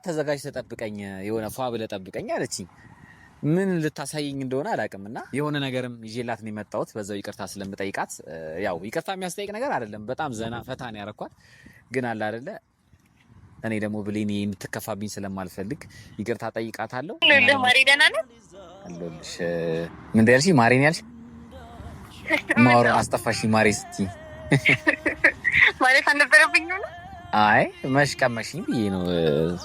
ስደውልላት ተዘጋጅ ተጠብቀኝ የሆነ ፏ ብለህ ጠብቀኝ አለችኝ። ምን ልታሳየኝ እንደሆነ አላውቅምና የሆነ ነገርም ይዤላት ነው የመጣሁት። በዛው ይቅርታ ስለምጠይቃት ያው ይቅርታ የሚያስጠይቅ ነገር አይደለም። በጣም ዘና ፈታ ነው ያረኳት። ግን አለ አይደለ እኔ ደግሞ ብሌን የምትከፋብኝ ስለማልፈልግ ይቅርታ ጠይቃታለሁ። ማሪ ደህና ነህ? አለሁልሽ። ምን እንዳልሽ ማሪን ያልሽ ማውራ አስጠፋሽ። ማሪ ስትይ ማለት አልነበረብኝ ነው። አይ መሽቀመሽኝ ብዬ ነው።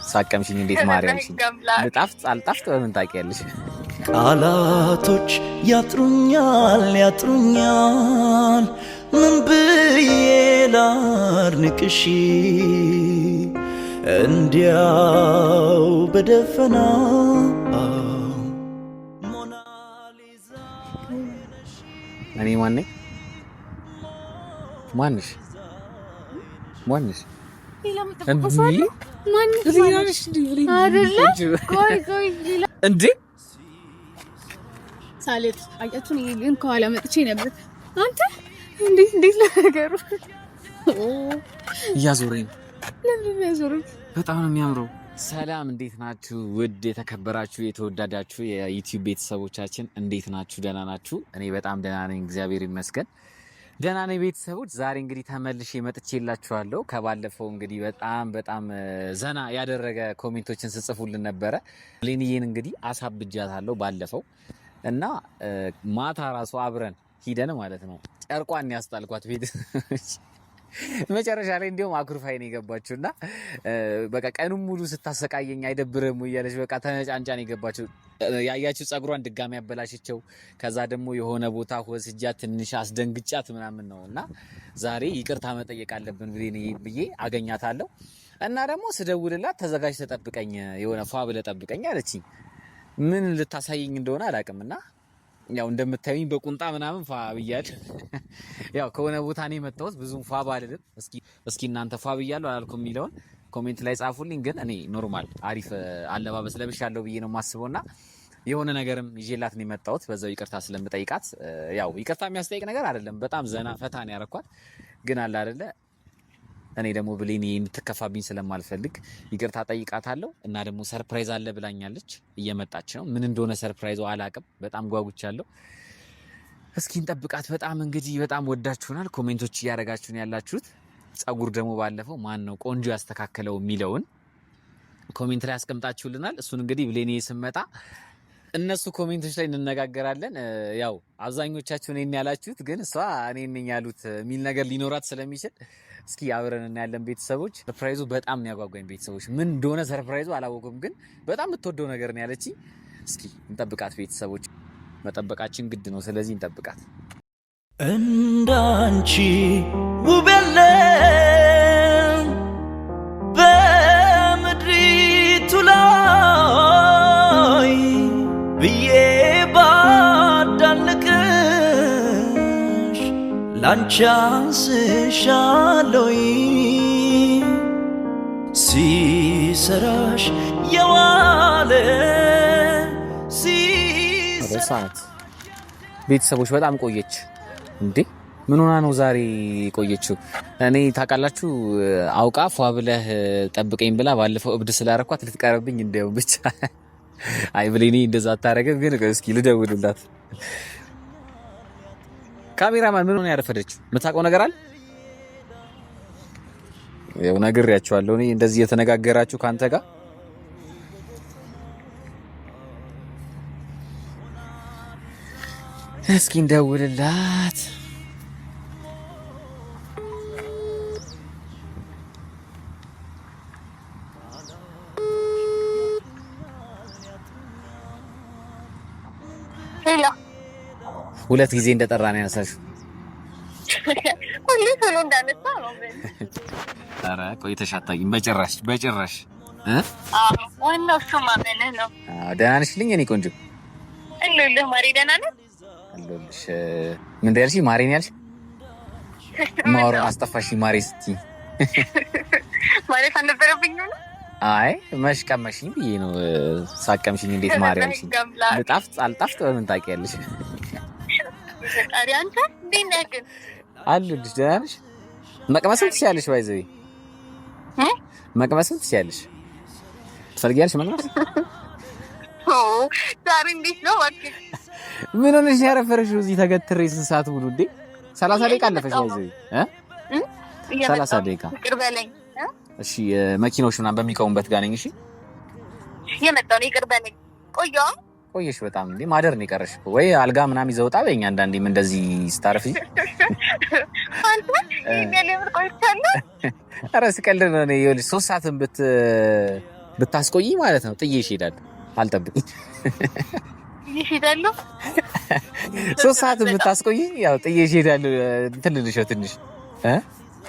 ሳቀምሽኝ እንዴት ማርያም ሲል ልጣፍጥ አልጣፍጥ በምን ታውቂያለሽ? ቃላቶች ያጥሩኛል ምን ብዬ ላድንቅሽ እንዲያው በደፈና ሞናሊዛ እኔ ማንሽ እንዴ ሳሌት አያችሁን? ግን ከኋላ መጥቼ ነበር። አንተ እንዴት ነገሩ እያዞረኝ ለምን ያዞረኝ? በጣም ነው የሚያምረው። ሰላም እንዴት ናችሁ? ውድ የተከበራችሁ የተወዳዳችሁ የዩቲዩብ ቤተሰቦቻችን እንዴት ናችሁ? ደህና ናችሁ? እኔ በጣም ደህና ነኝ፣ እግዚአብሔር ይመስገን። ደህና ነኝ ቤተሰቦች። ዛሬ እንግዲህ ተመልሼ መጥቼላችኋለሁ። ከባለፈው እንግዲህ በጣም ዘና ያደረገ ኮሜንቶችን ስጽፉልን ነበረ። ብሌንዬን እንግዲህ አሳብጃታለሁ ባለፈው እና ማታ ራሱ አብረን ሂደን ማለት ነው ጨርቋን ያስጣልኳት ቤት መጨረሻ ላይ እንዲያውም አኩርፋይ ነው የገባችውና በቃ ቀኑን ሙሉ ስታሰቃየኝ አይደብርም እያለች በቃ ተነጫንጫን የገባችው። ያያችሁ ጸጉሯን ድጋሚ ያበላሽቸው። ከዛ ደግሞ የሆነ ቦታ ወስጃት ትንሽ አስደንግጫት ምናምን ነውና ዛሬ ይቅርታ መጠየቅ አለብን ብዬ አገኛታለሁ። እና ደግሞ ስደውልላት ተዘጋጅ ተጠብቀኝ የሆነ ፏ ብለህ ጠብቀኝ አለችኝ። ምን ልታሳየኝ እንደሆነ አላውቅምና ያው እንደምታዩኝ በቁንጣ ምናምን ፏ ብያለሁ። ያው ከሆነ ቦታ ነው የመጣሁት። ብዙም ፏ ባልልም እስኪ እናንተ ፏ ብያለሁ አላልኩም የሚለውን ኮሜንት ላይ ጻፉልኝ። ግን እኔ ኖርማል አሪፍ አለባበስ ለብሻለሁ ብዬ ነው የማስበውና የሆነ ነገርም ይዤላት ነው የመጣሁት። በዛው ይቅርታ ስለምጠይቃት ያው ይቅርታ የሚያስጠይቅ ነገር አይደለም። በጣም ዘና ፈታ ነው ያረኳት። ግን አለ አይደለ እኔ ደግሞ ብሌን የምትከፋብኝ ስለማልፈልግ ይቅርታ ጠይቃታለሁ። እና ደግሞ ሰርፕራይዝ አለ ብላኛለች፣ እየመጣች ነው። ምን እንደሆነ ሰርፕራይዙ አላቅም። በጣም ጓጉቻለሁ። እስኪ እንጠብቃት። በጣም እንግዲህ በጣም ወዳችሁናል። ኮሜንቶች እያደረጋችሁ ነው ያላችሁት። ጸጉር ደግሞ ባለፈው ማን ነው ቆንጆ ያስተካከለው የሚለውን ኮሜንት ላይ አስቀምጣችሁልናል። እሱን እንግዲህ ብሌን ስመጣ እነሱ ኮሜንቶች ላይ እንነጋገራለን። ያው አብዛኞቻችሁ እኔን ያላችሁት ግን እሷ እኔን ነኝ ያሉት የሚል ነገር ሊኖራት ስለሚችል እስኪ አብረን እናያለን ቤተሰቦች። ሰርፕራይዙ በጣም ነው ያጓጓኝ ቤተሰቦች። ምን እንደሆነ ሰርፕራይዙ አላወኩም፣ ግን በጣም የምትወደው ነገር ነው ያለችኝ። እስኪ እንጠብቃት ቤተሰቦች። መጠበቃችን ግድ ነው፣ ስለዚህ እንጠብቃት። እንዳንቺ ውብ የለም በምድሪቱ ላይ ብዬ ባዳንቅሽ ላንቺ አንስሻለሁ ሲሰራሽ የዋለ ሰዓት ቤተሰቦች በጣም ቆየች እንዴ? ምን ሆና ነው ዛሬ ቆየችው? እኔ ታውቃላችሁ አውቃ ፏ ብለህ ጠብቀኝ ብላ ባለፈው እብድ ስላረኳት ልትቀርብኝ እንደው ብቻ አይ ብሌኒ እንደዛ አታረገም። ግን እስኪ ልደውልላት። ካሜራማን ምን ሆነ ያረፈደችው? የምታውቀው ነገር አለ? ያው ነግሬያቸዋለሁ። እኔ እንደዚህ የተነጋገራችሁ ካንተ ጋር እስኪ እንደውልላት። ሄሎ። ሁለት ጊዜ እንደጠራ ነው ያነሳሽው። ሁሉ ቶሎ እንዳነሳ ነው። ኧረ ቆይተሽ አታውቂም በጭራሽ። ዋናው እሱ ማመንህ ነው። ደህና ነሽልኝ የእኔ ቆንጆ? አለሁልህ ማሪ። ደህና ነህ? አለሁልሽ። ምን እንዳልሽ ማሪን ያልሽ ማውራ አስጠፋሽ። ማሪ ስትይ ማለት አልነበረብኝ ነው። አይ መሽቀመሽኝ ብዬ ነው። ሳቀምሽኝ እንዴት ማርያም ሲል ልጣፍጥ አልጣፍጥ በምን ታውቂያለሽ? ፈጣሪ አንተ እንዴት ነህ ግን? አለሁልሽ። ደህና ነሽ? መቅመስም ትችያለሽ። ባይዘይ መቅመስም ትችያለሽ። ትፈልጊያለሽ መልማት? ዛሬ እንዴት ነው እባክህ? ምን ሆነሽ ያረፈረሽው እዚህ ተገትሬ ስንት ሰዓት ሙሉ እንዴ? 30 ደቂቃ አለፈሽ ነው እዚህ 30 ደቂቃ ይቅር በለኝ። እሺ መኪኖች ምናምን በሚቆሙበት ጋር ነኝ። እሺ የመጣው ነው ይቅር በለኝ። ቆየሽ በጣም እንዴ? ማደር ነው የቀረሽ ወይ አልጋ ምናምን ይዘው ወጣ በእኛ አንዳንዴም እንደዚህ ስታርፊ አንተ ለምን ቆይቻለሁ? ኧረ ስቀልድ ነው። እኔ ይኸውልሽ 3 ሰዓትን ብታስቆይ ማለት ነው ጥዬሽ እሄዳለሁ። አልጠብቅኝ ይሄዳለሁ። 3 ሰዓትን ብታስቆይ ያው ጥዬሽ እሄዳለሁ። እንትን ልልሽ ትንሽ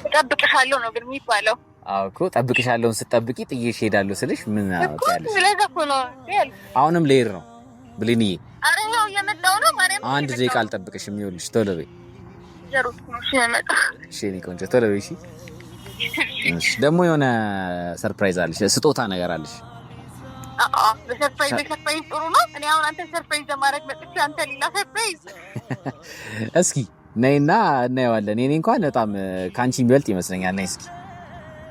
እጠብቅሻለሁ ነው ግን የሚባለው። አዎ እኮ ጠብቅሻለሁን ስትጠብቂ ጥዬሽ እሄዳለሁ ስልሽ ምን አውቃለሽ? ስለዛ እኮ ነው። አሁንም ልሄድ ነው ብሌንዬ። ኧረ ያው እየመጣሁ ነው ማርያም። 1 ደቂቃ አልጠብቅሽም። ይኸውልሽ ቶሎ በይ። እሺ እኔ ቆንጆ ቶሎ በይ። እሺ ደግሞ የሆነ ሰርፕራይዝ አለሽ፣ ስጦታ ነገር አለሽ። በሰርፕራይዝ ጥሩ ነው። እኔ አሁን አንተ ሰርፕራይዝ ለማድረግ መጥቼ አንተ ሌላ ሰርፕራይዝ። እስኪ ነይና እናየዋለን። እኔ እንኳን በጣም ካንቺ የሚበልጥ ይመስለኛል። ነይ እስኪ።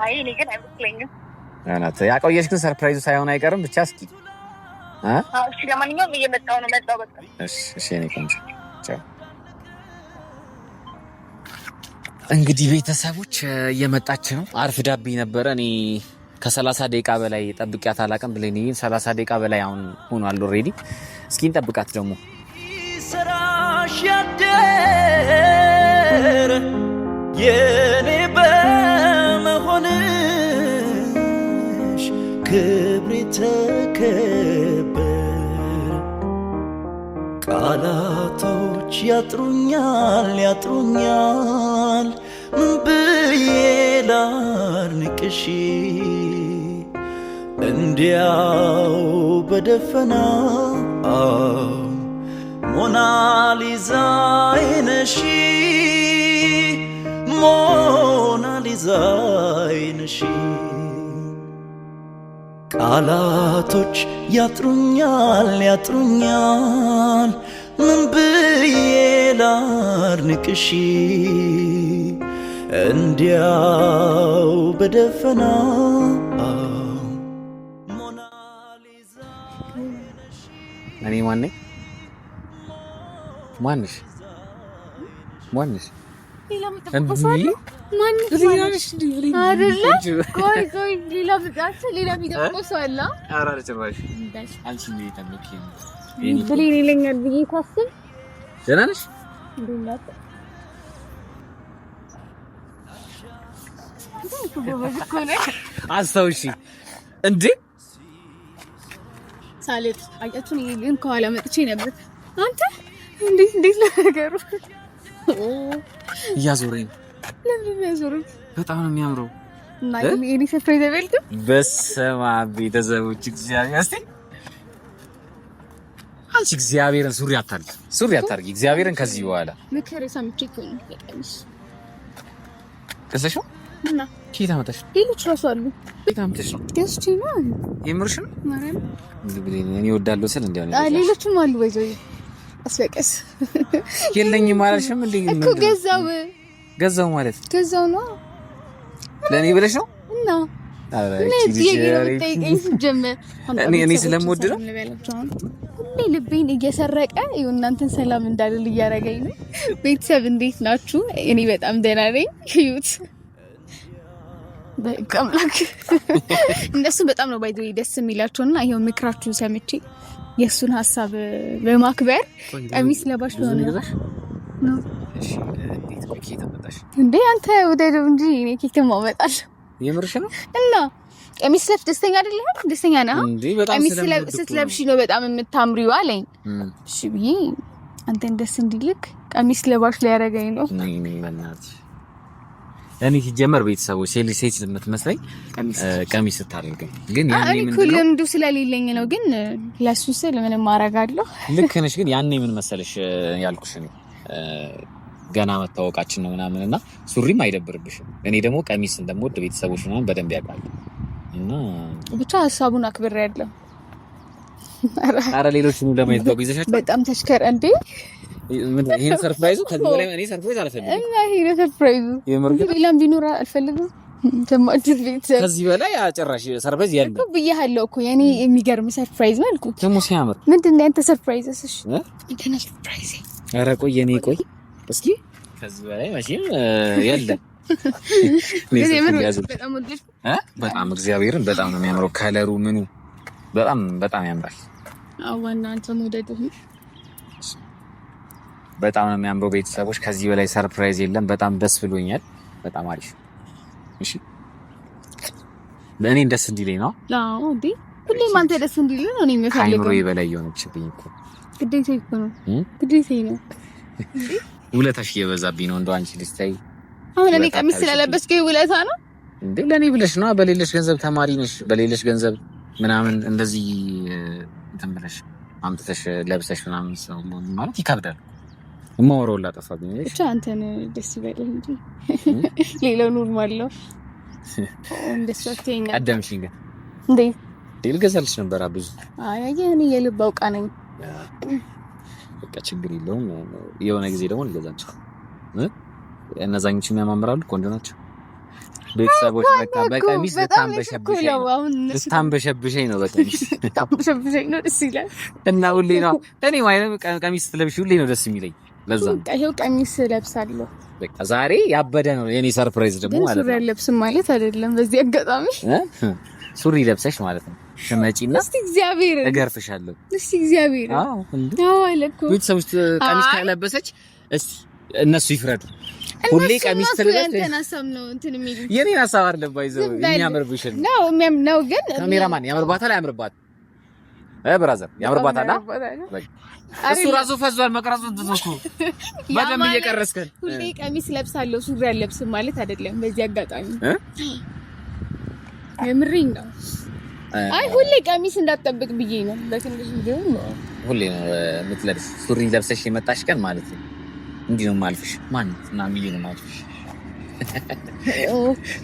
አይ እኔ ግን አይመስለኝም። እናት ያቆየሽ ግን ሰርፕራይዙ ሳይሆን አይቀርም። ብቻ እስኪ እሺ ለማንኛውም እየመጣሁ ነው። መጣሁ በቃ። እሺ እኔ ቆንጆ ቻው። እንግዲህ ቤተሰቦች እየመጣች ነው። አርፍዳብኝ ነበረ። እኔ ከ30 ደቂቃ በላይ ጠብቂያት አላውቅም። ብሌን 30 ደቂቃ በላይ አሁን ሆኗል ኦልሬዲ። እስኪ እንጠብቃት ደግሞ ስራሽ ያደረ የኔ በመሆንሽ ክብሬ ተከበር። ቃላቶች ያጥሩኛል ምን ብዬ ላርንቅሽ እንዲያው በደፈናው ሞናሊዛ አይነሽ ሞናሊዛ አይነሽ። ቃላቶች ያጥሩኛል ምን ብዬ ላርንቅሽ እንዲያው በደፈናው ሞናሊዛ አይነሽ። እኔ ማነኝ? ማንሽ ሌላ ምትፈሳለ ማንሽ አይደለ? ቆይ ሌላ ምትፈሳለ አራ ለጭራሽ አንቺ ምን ይተምክ ብሌን ይለኛል ብዬ ታስብ። ደህና ነሽ? አስተውሺ እንዴ ሳለት አያችሁን? ይሄ ግን ከኋላ መጥቼ ነበር። አንተ እንዴት ነገሩ እያዞረኝ። ለምን ያዞረኝ? በጣም ነው የሚያምረው። እና እኔ ሰርፕራይዝ አበልኩ። በስመ አብ ቤተሰቦች እግዚአብሔር እስቲ አንቺ እግዚአብሔርን ሱሪ አታርጊ እግዚአብሔርን ከዚህ በኋላ ምክር ሰምቼ እኮ ነው የቀሚስ ከሰሽው እና ኬታ መጣሽ። ሌሎች ራሱ አሉ። ኬታ መጣሽ ነው ደስቲ ነው የምርሽ ነው ማርያም። እንግዲህ እኔ ወዳለሁ ስል እንዴ ነው ሌሎችም አሉ። ወይዘይ አስበቀስ የለኝም አላልሽም እንዴ? እኮ ገዛው ማለት ገዛው ነው ለኔ ብለሽ ነው እና እኔ ስለምወድ ነው ሁሌ ልቤን እየሰረቀ ይኸው እናንተን ሰላም እንዳልል እያደረገኝ ነው። ቤተሰብ እንዴት ናችሁ? እኔ በጣም ደህና ነኝ። እዩት በቃ አምላክ እነሱ በጣም ነው ባይዘይ ደስ የሚላቸውና ይሄው ምክራችሁን ሰምቼ የሱን ሐሳብ በማክበር ቀሚስ ለባሽ ሆነ ነው። እሺ እንዴት ኬክ ተመጣሽ እንዴ? አንተ ወደደው እንጂ እኔ ኬክ ማመጣል የምርሽ ነው እና ቀሚስ ለብሽ ደስተኛ አይደለህ? ደስተኛ ነህ እንዴ? በጣም ስትለብሽ ነው በጣም የምታምሪው አለኝ። እሺ ብዬ አንተን ደስ እንዲልክ ቀሚስ ለባሽ ላይ ያረጋኝ ነው። ነኝ በእናትሽ እኔ ሲጀመር ቤተሰቦች ሴት የምትመስለኝ ቀሚስ ስታደርገኝ ግን ያኔ ምን ነው ለምዱ ስለሌለኝ ነው። ግን ለሱ ስል ምንም ማረጋለሁ። ልክ ነሽ። ግን ያኔ ምን መሰለሽ ያልኩሽ ነው ገና መታወቃችን ነው ምናምንና ሱሪም አይደብርብሽም። እኔ ደግሞ ቀሚስ እንደምወድ ቤተሰቦች ምናምን በደንብ ያውቃሉ። እና ብቻ ሐሳቡን አክብሬ ያለው አረ ሌሎችንም ለማየት ነው ይዘሻቸው በጣም ተሽከር እንዴ ይሄን ሰርፕራይዙ ከዚህ በላይ እኔ ሰርፕራይዝ አልፈልግም። እና ይሄን ሰርፕራይዙ ሌላም ቢኖር አልፈልግም። ተማጭት ቤተሰብ ከዚህ በላይ አጨራሽ ሰርፕራይዝ የለም እኮ ብያለሁ እኮ የኔ የሚገርም ሰርፕራይዝ ነው አልኩት። ደግሞ ሲያምር ምንድን ነው ያንተ ሰርፕራይዝስ? እሺ እንትን ሰርፕራይዝ ኧረ ቆይ የኔ ቆይ እስኪ ከዚህ በላይ መቼም የለም። በጣም እግዚአብሔርን በጣም ነው የሚያምረው። ከለሩ ምኑ በጣም ያምራል። አዋና አንተ መውደድህ በጣም ነው የሚያምረው። ቤተሰቦች ከዚህ በላይ ሰርፕራይዝ የለም። በጣም ደስ ብሎኛል። በጣም አሪፍ። እሺ ለእኔ ደስ እንዲለኝ ነው። አዎ እንዴ ሁሌም አንተ ደስ እንዲለኝ ነው የሚፈልገው። ከአይምሮዬ በላይ የሆነችብኝ እኮ ግዴታዬ እኮ ነው። ግዴታዬ ነው። ውለታሽ እየበዛብኝ ነው። እንደው አንቺ ልስታይ አሁን እኔ ቀሚስ ስለለበስኩኝ ውለታ ነው እንዴ? ለኔ ብለሽ ነው። በሌለሽ ገንዘብ ተማሪ ነሽ። በሌለሽ ገንዘብ ምናምን እንደዚህ እንትን ብለሽ አምጥተሽ ለብሰሽ ምናምን ሰው ማለት ይከብዳል። እማወራው ላጠፋብኝ ነሽ። ብቻ አንተን ደስ ይበልህ እንጂ ሌላው ኖርማል ነው። እንደሱ አትይኝ። አዳምጪኝ ግን እንዴ ልገዛልሽ ነበር ብዙ። አይ እኔ የልብ አውቃ ነኝ። በቃ ችግር የለውም። የሆነ ጊዜ ደግሞ ልገዛቸው። እነዛኞቹ የሚያማምራሉ፣ ቆንጆ ናቸው። ቤተሰቦች በቃ በቀሚስ ልታንበሸብሸኝ ነው። በቀሚስ ልታንበሸብሸኝ ነው። ደስ ይላል። እና ሁሌ ነው እኔ ማለት ቀሚስ ስትለብሺ ሁሌ ነው ደስ የሚለኝ። ለዛ ነው ይሄው ቀሚስ ለብሳለሁ። በቃ ዛሬ ያበደ ነው የኔ ሰርፕራይዝ ደግሞ ማለት ነው። ሱሪ ለብስም ማለት አይደለም። በዚህ አጋጣሚ ሱሪ ለብሰሽ ማለት ነው ትመጪና እስቲ እግዚአብሔር እገርፍሻለሁ። እስቲ እግዚአብሔር አዎ እንዴ አለኩ ቤተሰቦች ቀሚስ ካለበሰች እስቲ እነሱ ይፍረዱ። ሁሌ ቀሚስ ትለብስ ነው እንትን የሚሉ የኔን ሐሳብ አይደለም ባይዘው የሚያምርብሽ ነው ግን ካሜራማን ያምርባታል አያምርባት ብራዘር ያምርባታል። እሱ ራሱ ፈዟል መቅረጹ ተዘኩ በደም እየቀረስከን ሁሌ ቀሚስ ለብሳለሁ ሱሪ አልለብስም ማለት አይደለም። በዚህ አጋጣሚ የምሪኝ ነው። አይ ሁሌ ቀሚስ እንዳትጠብቅ ብዬ ነው። ለትንሽ ቢሆን ሁሌ ነው የምትለብስ ሱሪ ለብሰሽ የመጣሽ ቀን ማለት ነው። እንዲህ ነው ማልፍሽ ማለት እና ሚሊ ነው ማልፍሽ።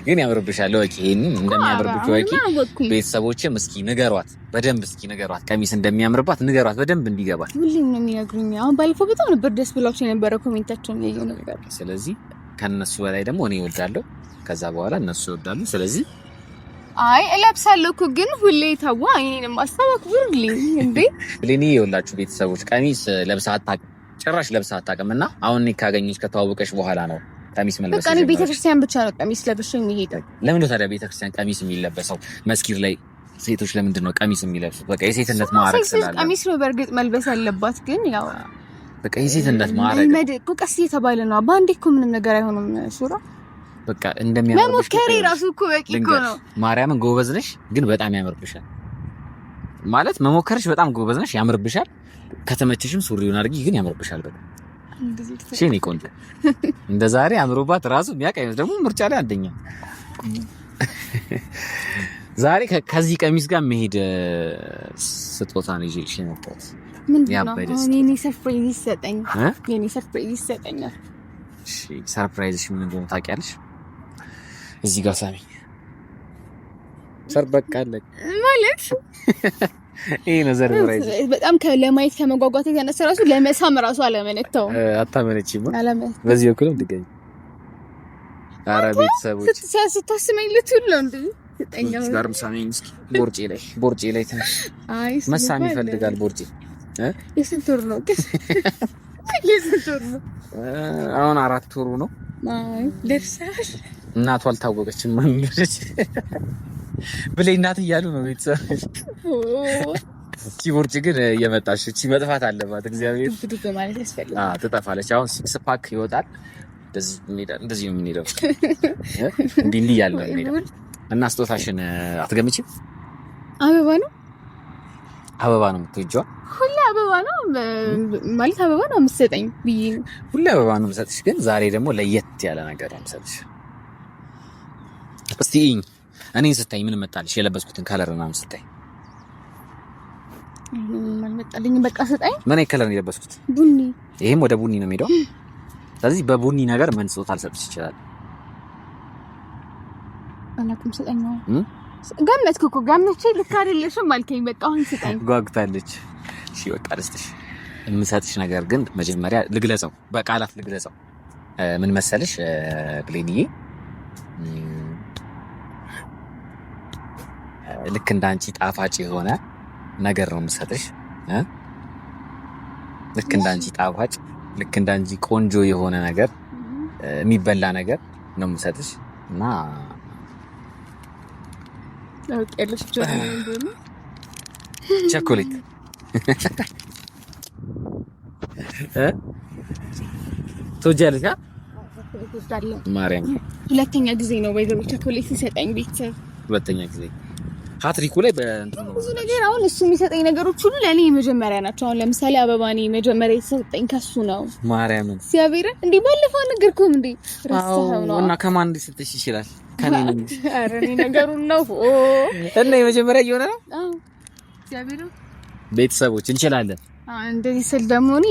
ግን ያምርብሻል። ወቂ ይሄንን እንደሚያምርብሽ ወቂ ቤተሰቦችም እስኪ ንገሯት፣ በደንብ እስኪ ንገሯት። ቀሚስ እንደሚያምርባት ንገሯት በደንብ እንዲገባት። ሁሌም ነው የሚነግሩኝ። አሁን ባለፈው በጣም ነበር ደስ ብሏቸው የነበረ ኮሜንታቸውን ያየው ነበር። ስለዚህ ከነሱ በላይ ደግሞ እኔ እወዳለሁ፣ ከዛ በኋላ እነሱ ይወዳሉ። ስለዚህ አይ እለብሳለሁ እኮ ግን ሁሌ ታዋ እኔንም አስተባክቡልኝ እንዴ ለኔ ይወላችሁ ቤተሰቦች ቀሚስ ለብሳ አታውቅም፣ ጭራሽ ለብሳ አታውቅምና አሁን እኔ ካገኘሽ ከተዋወቀሽ በኋላ ነው ቀሚስ መልበስ። በቃ እኔ ቤተክርስቲያን ብቻ ነው ቀሚስ ለብሼ የሚሄደው። ለምን ነው ታዲያ ቤተክርስቲያን ቀሚስ የሚለበሰው? መስጊድ ላይ ሴቶች ለምንድን ነው ቀሚስ የሚለብሱት? በቃ የሴትነት ማዕረግ ስላለ ቀሚስ ነው በእርግጥ መልበስ ያለባት፣ ግን ያው በቃ የሴትነት ማዕረግ እኮ ቀስ እየተባለ ነው። በአንዴ እኮ ምንም ነገር አይሆንም። ሱራ በቃ እንደሚያምርብሽ መሞከሬ ራሱ እኮ በቂ እኮ ነው። ማርያምን ጎበዝ ነሽ፣ ግን በጣም ያምርብሻል። ማለት መሞከርሽ በጣም ጎበዝ ነሽ፣ ያምርብሻል። ከተመቸሽም ሱሪውን አድርጊ፣ ግን ያምርብሻል በጣም ሽኔ ቆንጆ። እንደ ዛሬ አምሮባት ራሱ የሚያቀይም ደግሞ ምርጫ ላይ አንደኛ። ዛሬ ከዚህ ቀሚስ ጋር መሄድ ስጦታ ነው ይዤሽ የመጣሁት። የኔ ሰርፕራይዝ ይሰጠኛል። እሺ ሰርፕራይዝሽ ምን እንደሆነ ታውቂያለሽ? እዚህ ጋር ሳሚ ሰርበቃለች ማለት ይሄ ነው ሰርፕራይዝ። በጣም ለማየት ከመጓጓት የተነሳ ራሱ ለመሳም ራሱ አለመነታው። አታመነችም? በዚህ በኩልም ትገኝ። ኧረ ቤተሰቦች ስታስመኝ ልትውል ነው እንዴ? ተጠኛው ጋርም ሳሚኝ እስኪ ቦርጬ ላይ ትንሽ መሳም ይፈልጋል ቦርጬ። የስንት ወር ነው? የስንት ወር ነው? አሁን 4 ወሩ ነው። አይ ደርሳሽ እናቷ አልታወቀችም። ማንገረች ብለይ እናት እያሉ ነው ቤተሰቦች። እቺ ቦርጭ ግን እየመጣች እቺ መጥፋት አለባት። እግዚአብሔር ትጥፋ ማለት ያስፈልጋል። ትጠፋለች። አሁን 6 ፓክ ይወጣል። እንደዚህ ነው የምንሄደው። እንዲህ ያለ ነው የምንሄደው። እና ስጦታሽን አትገምቺም? አበባ ነው የምትወጂው? ሁሌ አበባ ነው ማለት አበባ ነው የምትሰጠኝ ብዬ ሁሌ አበባ ነው የምሰጥሽ፣ ግን ዛሬ ደግሞ ለየት ያለ ነገር ነው የምሰጥሽ። እስቲ እኔን ስታይ ምን መጣልሽ? የለበስኩትን ከለር ምናምን ስታይ ምን መጣልኝ? በቃ ስጠኝ። ምን ከለር ነው የለበስኩት? ቡኒ። ይሄም ወደ ቡኒ ነው የሚሄደው። ስለዚህ በቡኒ ነገር ምን ስጦታ ልሰጥሽ ይችላል? አላውቅም። ስጠኝ ነው ገመትኩ እኮ ገመቼ ልክ አይደለሽም አልከኝ። በቃ አሁን ስጠኝ። ጓጉታለች። እሺ በቃ ልስጥሽ። የምሰጥሽ ነገር ግን መጀመሪያ ልግለጸው፣ በቃላት ልግለጸው። ምን መሰልሽ ብሌንዬ፣ ልክ እንዳንቺ ጣፋጭ የሆነ ነገር ነው የምሰጥሽ። ልክ እንዳንቺ ጣፋጭ፣ ልክ እንዳንቺ ቆንጆ የሆነ ነገር የሚበላ ነገር ነው የምሰጥሽ እና ቸኮሌት ትወጃለሽ? ማርያም ሁለተኛ ጊዜ ነው ወይ ቸኮሌት ሲሰጠኝ ቤተሰብ ሁለተኛ ጊዜ ሃትሪኩ ላይ ብዙ ነገር አሁን እሱ የሚሰጠኝ ነገሮች ሁሉ ለእኔ የመጀመሪያ ናቸው። አሁን ለምሳሌ አበባኔ መጀመሪያ የተሰጠኝ ከሱ ነው። ማርያምን እግዚአብሔርን እንዴ ባለፈው ነገርኩም እንዴ ረስተኸው ነው እና ከማን እንዲሰጥሽ ይችላል? ከኔ ነው። ኧረ እኔ ነገሩን ነው እና የመጀመሪያ እየሆነ ነው። አዎ እግዚአብሔርን ቤተሰቦች እንችላለን። እንደዚህ ስል ደግሞ እኔ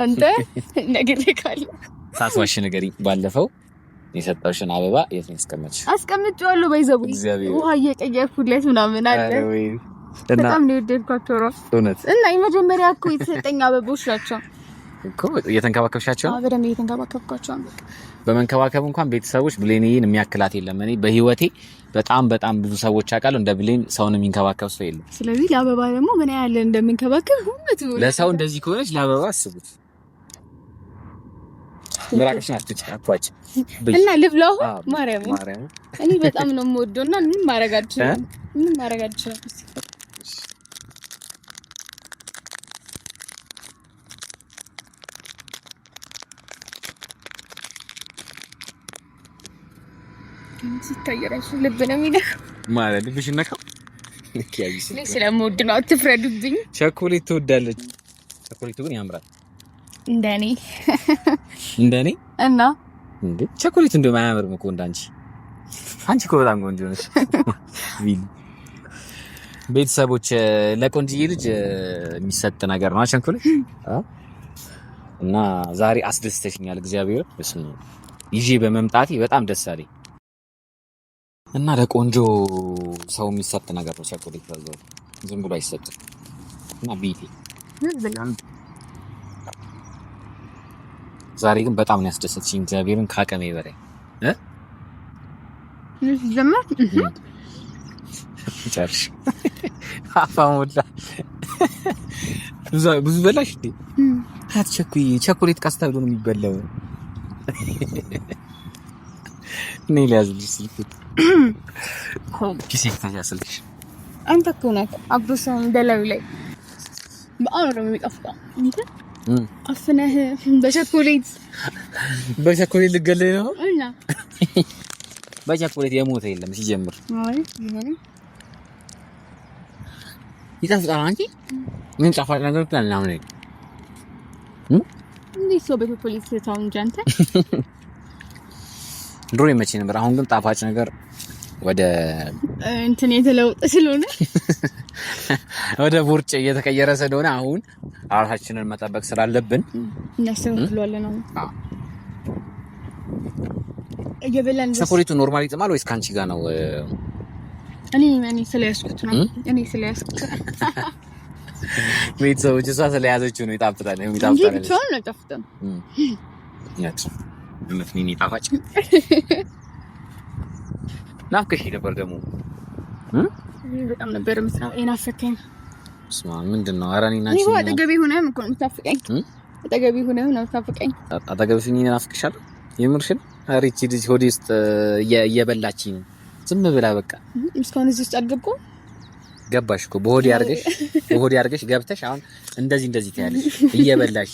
አንተ ነግሬካለሁ። ሳስዋሽ ንገሪኝ። ባለፈው የሰጠውሽን አበባ የት ነው ያስቀመጥሽ? አስቀምጬዋለሁ። ባይዘቡ ውሃ እየቀየርኩለት ምናምን አለ። በጣም ነው የወደድኳቸው እራሱ እውነት። እና የመጀመሪያ እኮ የተሰጠኝ አበቦች ናቸው እኮ። እየተንከባከብሻቸው? አዎ በደንብ እየተንከባከብኳቸው። በመንከባከብ እንኳን ቤተሰቦች ብሌንዬን የሚያክላት የለም። እኔ በህይወቴ በጣም ብዙ ሰዎች አውቃለሁ፣ እንደ ብሌን ሰውን የሚንከባከብ ሰው የለም። ስለዚህ ለአበባ ደግሞ ምን ያህል እንደምንከባከብ ሁሉ ለሰው እንደዚህ ከሆነች ለአበባ አስቡት። ምራቅሽ ናት አጥዋጭ እና ልብላው ማርያም እኔ በጣም ነው የምወደውና ምን ማድረግ አልችልም። ሲታይ ራሱ ልብ ነው የሚነካው ማለት ልብሽ ነካው። ስለምወድ ነው አትፍረዱብኝ። ቸኮሌት ትወዳለች። ቸኮሌቱ ግን ያምራል እንደኔ እና እንዴ ቸኮሌት እንደው አያምርም እኮ እንዳንቺ። አንቺ እኮ በጣም ቆንጆ ነሽ። ቤተሰቦች ለቆንጆዬ ልጅ የሚሰጥ ነገር ነው ቸኮሌት እና ዛሬ አስደስተሽኛል። እግዚአብሔር በስመ ይዤ በመምጣቴ በጣም ደስ አለኝ። እና ለቆንጆ ሰው የሚሰጥ ነገር ነው ቸኮሌት። ታዘው ዝም ብሎ አይሰጥም። እና ቢቲ ዛሬ ግን በጣም ነው ያስደሰትሽኝ። እግዚአብሔርን ካቀሜ በላይ ጀመር ጨርሽ አፋሞላ ብዙ በላሽ እንዴ? አትቸኩይ። ቸኮሌት ካስታብሎ ነው የሚበላው። እኔ ሊያዝልሽ ስልክ ኪሴ ታያስልሽ። አንተ እኮ ነህ አብሮሰን ደላው ላይ በአውሮ ነው የሚጠፋው እንዴ? አፍነህ በቸኮሌት ልገለኝ ነው እና በቸኮሌት የሞተ የለም ሲጀምር። አይ ይሄን ይጣፍጣል። አንቺ ምን ጣፋጭ ነገር ትላለህ? እንዴ ሰው በቸኮሌት ታውን ጃንተ ድሮ ይመች ነበር። አሁን ግን ጣፋጭ ነገር ወደ እንትን የተለወጠ ስለሆነ ወደ ቦርጭ እየተቀየረ ስለሆነ አሁን ራሳችንን መጠበቅ ስላለብን እናስተካክለዋለን። አዎ እየበላን ቸኮሌቱ ኖርማሊ ይጥማል ወይስ ካንቺ ጋር ነው? እኔ ስለያዝኩት ነው። ቤተሰቦች እሷ ስለያዘችው ነው ይጣፍጣል። ብቻውን ነው ጣፍጣም እውነት ነው ጣፋጭ። ናፍቀሽ ነበር ደግሞ በጣም ነበር የናፈቀኝ። ስማ ምንድነው? ኧረ እኔና አንቺ አጠገቤ ሆነህ እኮ ነው የምታፍቀኝ። አጠገቤ ሆነህ ነው የምታፍቀኝ። አጠገብሽ ነኝ ናፍቅሻለሁ። የምርሽን? ኧረ ይህቺ ልጅ ሆዴ ውስጥ እየበላችኝ ነው ዝም ብላ በቃ። እስካሁን እዚህ ውስጥ አልገባሁም። ገባሽ እኮ በሆዴ አድርገሽ ገብተሽ አሁን እንደዚህ ታያለሽ እየበላሽ።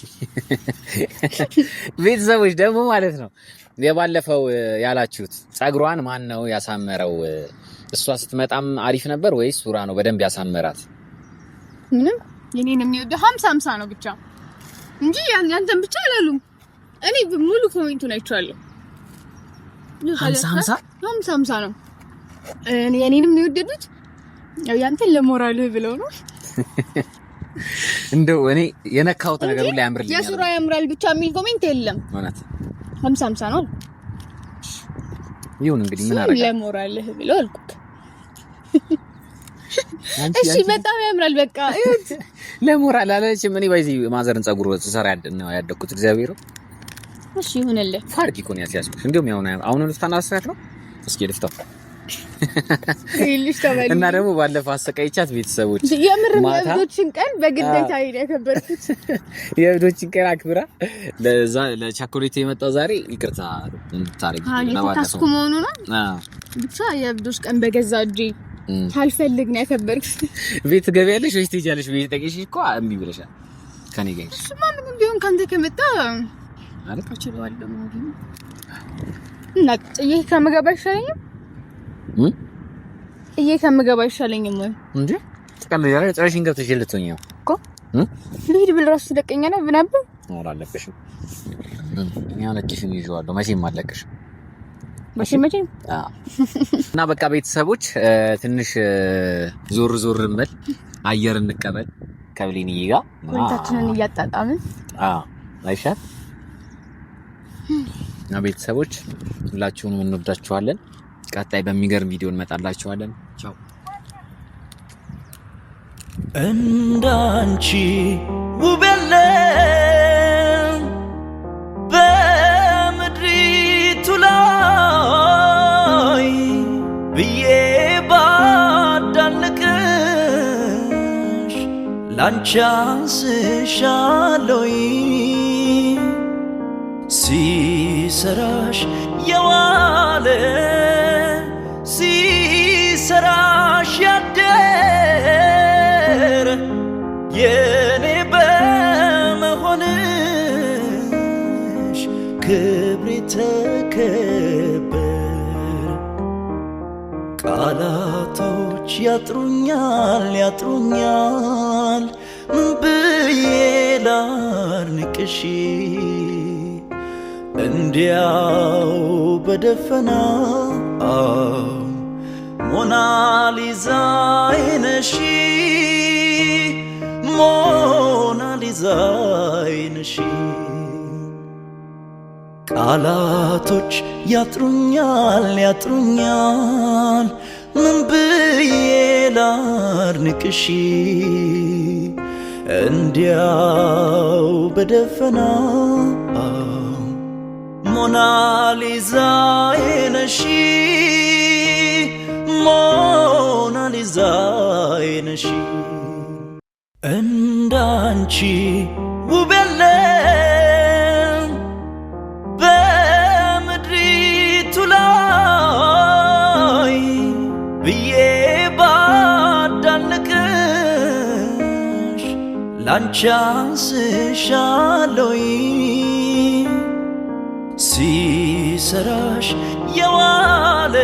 ቤተሰቦች ደግሞ ማለት ነው የባለፈው ያላችሁት ጸጉሯን ማን ነው ያሳመረው? እሷ ስትመጣም አሪፍ ነበር ወይስ ሱራ ነው በደንብ ያሳመራት? ምንም የኔን የሚወደው 50-50 ነው ብቻ እንጂ ያንተን ብቻ አላሉም። እኔ ሙሉ ኮሜንቱን አይቻለሁ። 50-50 ነው። የኔንም የወደዱት ያው ያንተን ለሞራልህ ብለው ነው። እንደው እኔ የነካሁት ነገር ሁሉ ያምርልኛል። የሱራ ያምራል ብቻ የሚል ኮሜንት የለም። ማለት 50-50 ነው። ይሁን እንግዲህ ምን አደረገ? ለሞራልህ ብለው አልኩት። እሺ በጣም ያምራል። በቃ እዩት። ለሞራል አለችም። እኔ ባይዚ ማዘርን ጸጉር ተሰራ ያደኩት እግዚአብሔር። እሺ ይሁንልህ። ፋርቂ ኮን ያስያዝኩት እንደውም ያው አሁን ልፍታና አስተካክለው እስኪ ልፍታው ይልሽ ተበል እና ደግሞ ባለፈው አሰቃይቻት ቤተሰቦች የምርም የእብዶችን ቀን በግዴታ ያከበርኩት የእብዶችን ቀን አክብራ ለቻኮሌት የመጣው ዛሬ ይቅርታ እንድታረጊ ታስኩ መሆኑ ነው ብቻ የእብዶች ቀን በገዛ እጄ ካልፈልግ ነው ያከበርኩት ቤት ገበያለሽ ወይስ ትሄጃለሽ ቤት ጠቂሽ እኮ እምቢ ብለሻል ከኔ ጋር እሱማ ምንም ቢሆን ካንተ ከመጣ አለቃቸው ለዋለም እና ጥዬ ከምገባ አይሻለኝም ጥዬ ከምገባ አይሻለኝም ወይ እንዴ ተቀለ ያለ ጥራሽን ገብተሽ ልትሆኚው እኮ ልሂድ ብል ራሱ ለቀኛ ነው ብናብ አላለቀሽም እኛ ለኪሽን ይዤዋለሁ መቼም አለቀሽም መቼም እና በቃ ቤተሰቦች ትንሽ ዞር እንበል አየር እንቀበል ከብሊንዬ ጋር ወንታችንን እያጣጣምን አይሻል እና ቤተሰቦች ሁላችሁንም እንወዳችኋለን ቀጣይ በሚገርም ቪዲዮ እንመጣላችኋለን ቻው እንዳንቺ ውብ የለም በምድሪቱ ላይ ብዬ ባዳንቅሽ ላንቺ አንስሻለሁ ሲሰራሽ የዋለ ሲሰራሽ ያደረ የኔ በመሆንሽ ክብሬ ተከበር ቃላቶች ያጥሩኛል ምን ብዬ ላድንቅሽ እንዲያው በደፈናው ሞናሊዛ አይነሽ ሞናሊዛ አይነሽ ቃላቶች ያጥሩኛል ምን ብዬ ላድንቅሽ እንዲያው በደፈናው ሞናሊዛ አይነሽ ሞናሊዛ አይነሽ እንዳንቺ ውብ የለም በምድሪቱ ላይ ብዬ ባዳንቅሽ ላንቺ አንስሻለሁ ሲሰራሽ የዋለ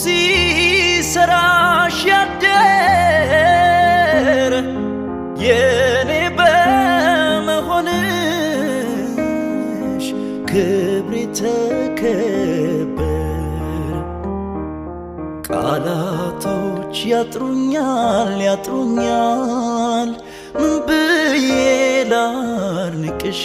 ሲሰራሽ ያደረ የኔ በመሆንሽ ክብሬ ተከበር ቃላቶች ያጥሩኛል ምን ብዬ ላድንቅሽ